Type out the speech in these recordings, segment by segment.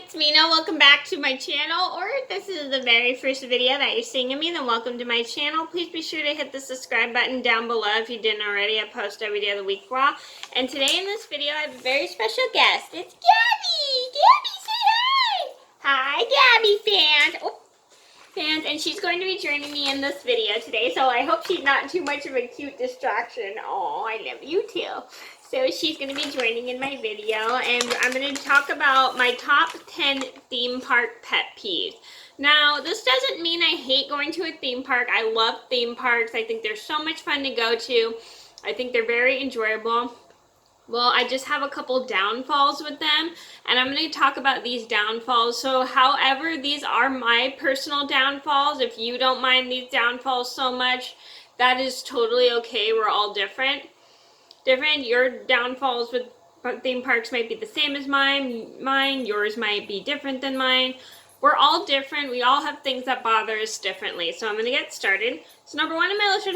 it's Mena. Welcome back to my channel, or if this is the very first video that you're seeing of me, then welcome to my channel. Please be sure to hit the subscribe button down below if you didn't already. I post every day of the week raw. And today in this video, I have a very special guest. It's Gabby! Gabby, say hi! Hi, Gabby fans! Oh, fans, and she's going to be joining me in this video today, so I hope she's not too much of a cute distraction. Oh, I love you too. So she's going to be joining in my video, and I'm going to talk about my top 10 theme park pet peeves. Now, this doesn't mean I hate going to a theme park. I love theme parks. I think they're so much fun to go to. I think they're very enjoyable. Well, I just have a couple downfalls with them, and I'm going to talk about these downfalls. So, however, these are my personal downfalls. If you don't mind these downfalls so much, that is totally okay. We're all different. Your downfalls with theme parks might be the same as mine. Yours might be different than mine. We're all different. We all have things that bother us differently. So I'm going to get started. So number one on my list would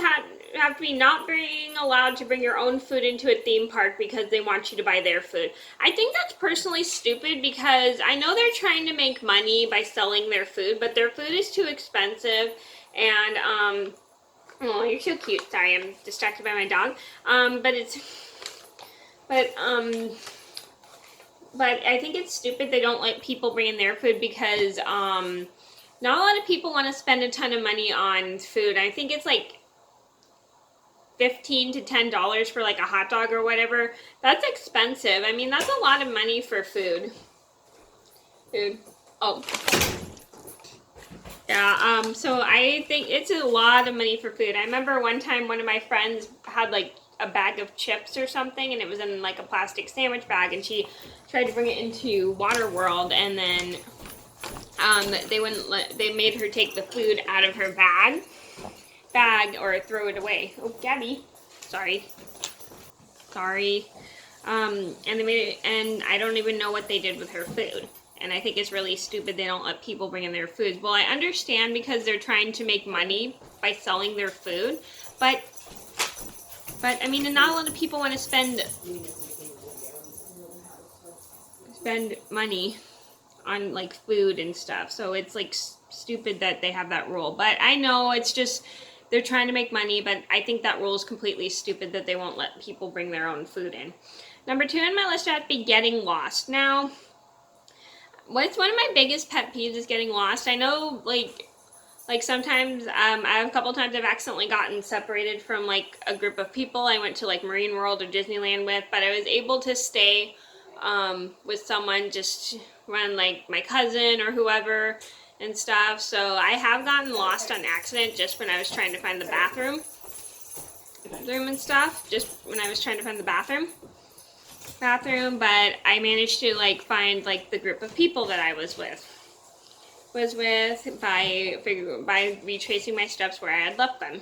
have to be not being allowed to bring your own food into a theme park because they want you to buy their food. I think that's personally stupid because I know they're trying to make money by selling their food, but their food is too expensive. And oh, you're so cute. Sorry, I'm distracted by my dog. But I think it's stupid they don't let people bring in their food because not a lot of people want to spend a ton of money on food. I think it's like $15 to $10 for like a hot dog or whatever. That's expensive. I mean, that's a lot of money for food. Oh. Yeah, so I think it's a lot of money for food. I remember one time one of my friends had like a bag of chips or something, and it was in like a plastic sandwich bag, and she tried to bring it into Waterworld, and then they made her take the food out of her bag or throw it away. Oh, Gabby, sorry. And they made it, and I don't even know what they did with her food. And I think it's really stupid they don't let people bring in their foods. Well, I understand because they're trying to make money by selling their food, but I mean, not a lot of people want to spend money on like food and stuff. So it's like stupid that they have that rule. But I know it's just they're trying to make money, but I think that rule is completely stupid that they won't let people bring their own food in. Number two on my list would have to be getting lost. Now, what's one of my biggest pet peeves is getting lost. I know, like sometimes, I have a couple times I've accidentally gotten separated from like a group of people I went to like Marine World or Disneyland with, but I was able to stay with someone, just run like my cousin or whoever and stuff. So I have gotten lost on accident just when I was trying to find the bathroom and stuff, just when I was trying to find the bathroom, but I managed to like find like the group of people that I was with by retracing my steps where I had left them,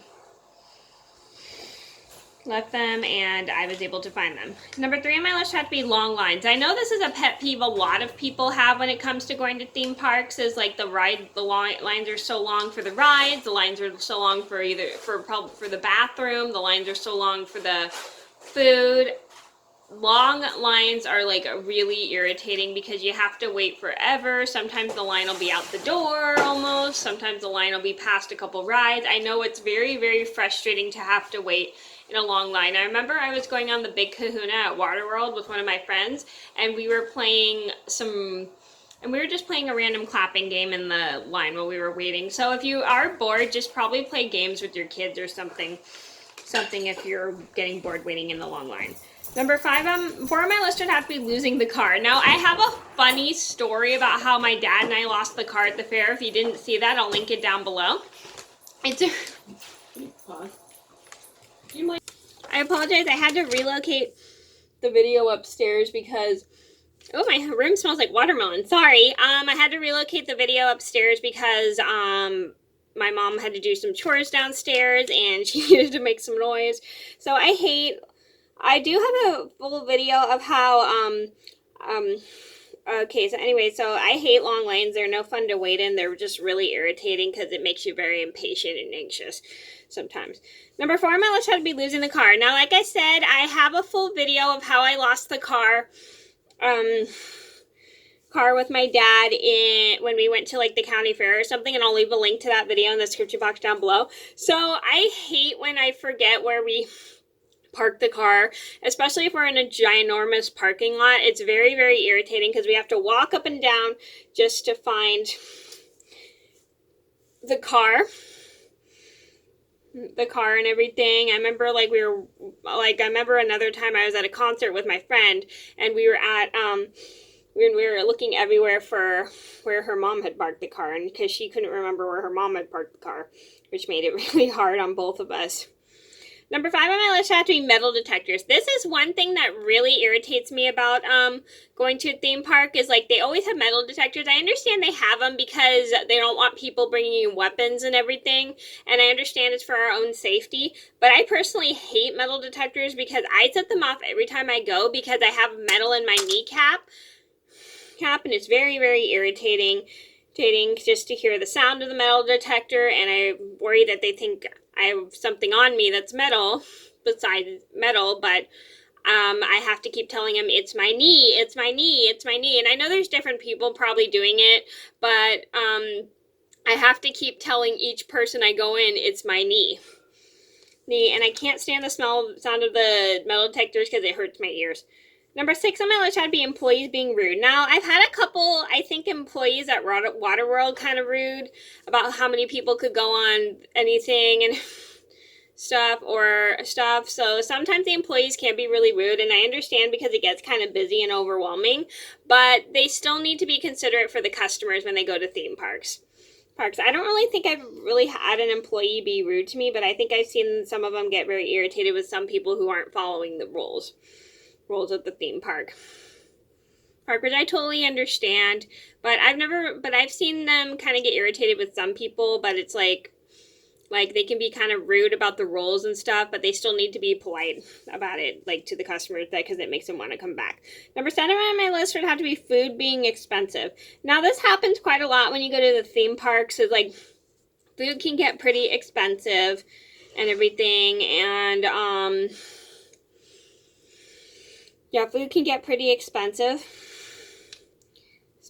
and I was able to find them. Number three on my list had to be long lines. I know this is a pet peeve a lot of people have when it comes to going to theme parks, is like the lines are so long for the rides, the lines are so long for the bathroom, the lines are so long for the food. Long lines are like really irritating because you have to wait forever. Sometimes the line will be out the door almost. Sometimes the line will be past a couple rides. I know it's very, very frustrating to have to wait in a long line. I remember I was going on the Big Kahuna at Waterworld with one of my friends, and we were just playing a random clapping game in the line while we were waiting. So if you are bored, just probably play games with your kids or something if you're getting bored waiting in the long line. Number four on my list would have to be losing the car. Now, I have a funny story about how my dad and I lost the car at the fair. If you didn't see that, I'll link it down below. I apologize. I had to relocate the video upstairs because, oh, my room smells like watermelon. Sorry. I had to relocate the video upstairs because, my mom had to do some chores downstairs and she needed to make some noise. So I do have a full video of how, okay, so anyway, so I hate long lanes. They're no fun to wait in. They're just really irritating because it makes you very impatient and anxious sometimes. Number four on my list had to be losing the car. Now, like I said, I have a full video of how I lost the car. car with my dad when we went to like the county fair or something, and I'll leave a link to that video in the description box down below. So I hate when I forget where we park the car, especially if we're in a ginormous parking lot. It's very, very irritating because we have to walk up and down just to find the car and everything. I remember I remember another time I was at a concert with my friend, and we were at we were looking everywhere for where her mom had parked the car, and because she couldn't remember where her mom had parked the car, which made it really hard on both of us. Number 5 on my list had to be metal detectors. This is one thing that really irritates me about going to a theme park, is like they always have metal detectors. I understand they have them because they don't want people bringing in weapons and everything, and I understand it's for our own safety, but I personally hate metal detectors because I set them off every time I go because I have metal in my kneecap, and it's very, very irritating just to hear the sound of the metal detector, and I worry that they think I have something on me that's metal, besides metal, but I have to keep telling them, it's my knee, it's my knee, it's my knee. And I know there's different people probably doing it, but I have to keep telling each person I go in, it's my knee. And I can't stand the sound of the metal detectors because it hurts my ears. Number 6 on my list had to be employees being rude. Now, I've had a couple, I think, employees at Waterworld kind of rude about how many people could go on anything and stuff. So sometimes the employees can be really rude, and I understand because it gets kind of busy and overwhelming, but they still need to be considerate for the customers when they go to theme parks. I don't really think I've really had an employee be rude to me, but I think I've seen some of them get very irritated with some people who aren't following the rules of the theme park, which I totally understand, but I've seen them kind of get irritated with some people, but it's like they can be kind of rude about the rules and stuff, but they still need to be polite about it, like to the customers, because it makes them want to come back. Number 7 on my list would have to be food being expensive. Now, this happens quite a lot when you go to the theme parks, is like food can get pretty expensive and everything, and yeah, food can get pretty expensive,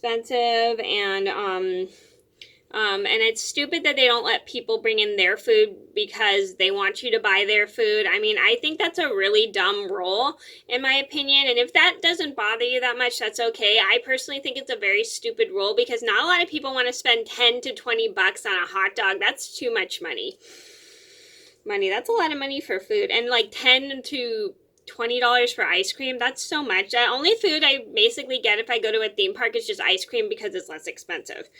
and it's stupid that they don't let people bring in their food because they want you to buy their food. I mean, I think that's a really dumb rule, in my opinion, and if that doesn't bother you that much, that's okay. I personally think it's a very stupid rule because not a lot of people want to spend 10 to 20 bucks on a hot dog. That's too much money. That's a lot of money for food, and like $10 to $20 for ice cream, that's so much. The only food I basically get if I go to a theme park is just ice cream because it's less expensive.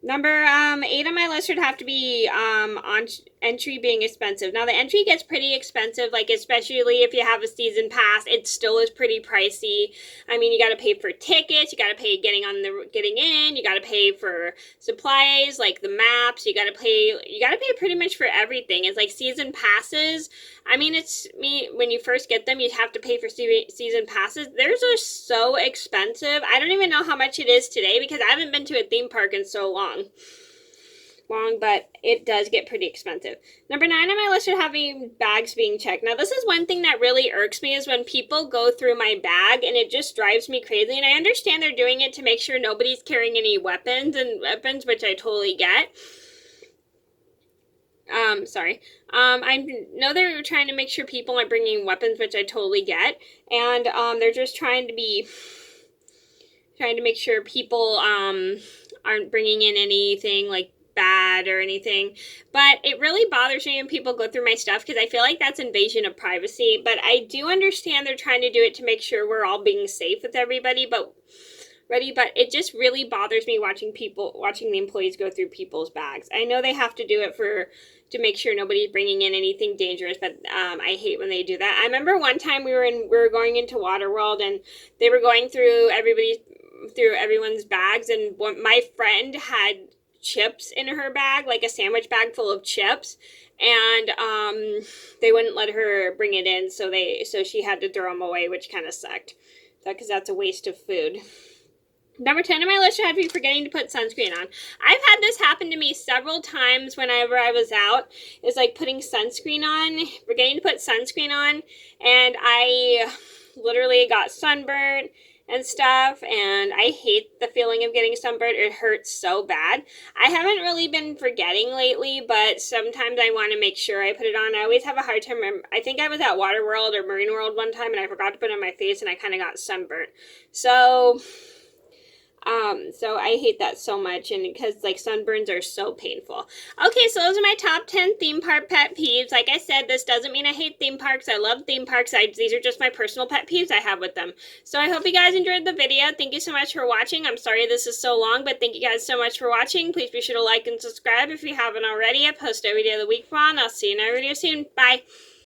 Number 8 on my list would have to be on entry being expensive. Now, the entry gets pretty expensive, like especially if you have a season pass, it still is pretty pricey. I mean, you got to pay for tickets, you got to pay getting in, you got to pay for supplies like the maps, you got to pay pretty much for everything. It's like season passes. I mean, when you first get them, you have to pay for season passes. Theirs are so expensive. I don't even know how much it is today because I haven't been to a theme park in so long, but it does get pretty expensive. Number 9 on my list would have bags being checked. Now, this is one thing that really irks me, is when people go through my bag, and it just drives me crazy. And I understand they're doing it to make sure nobody's carrying any weapons, which I totally get. I know they're trying to make sure people aren't bringing weapons, which I totally get. And they're just trying to make sure people aren't bringing in anything like bad or anything. But it really bothers me when people go through my stuff because I feel like that's invasion of privacy. But I do understand they're trying to do it to make sure we're all being safe with everybody, but it just really bothers me watching the employees go through people's bags. I know they have to do it to make sure nobody's bringing in anything dangerous, but I hate when they do that. I remember one time we were going into Waterworld, and they were going through everyone's bags, and my friend had chips in her bag, like a sandwich bag full of chips, and they wouldn't let her bring it in, so she had to throw them away, which kind of sucked, because that's a waste of food. Number 10 on my list had to be forgetting to put sunscreen on. I've had this happen to me several times whenever I was out. It's like putting sunscreen on, forgetting to put sunscreen on, and I literally got sunburned, and stuff, and I hate the feeling of getting sunburned. It hurts so bad. I haven't really been forgetting lately, but sometimes I want to make sure I put it on. I always have a hard time I think I was at Water World or Marine World one time and I forgot to put it on my face and I kind of got sunburnt. So I hate that so much, and because like sunburns are so painful. Okay, so those are my top 10 theme park pet peeves. Like I said, this doesn't mean I hate theme parks. I love theme parks. These are just my personal pet peeves I have with them. So I hope you guys enjoyed the video. Thank you so much for watching. I'm sorry this is so long, but thank you guys so much for watching. Please be sure to like and subscribe if you haven't already. I post every day of the week, and I'll see you in another video soon. Bye.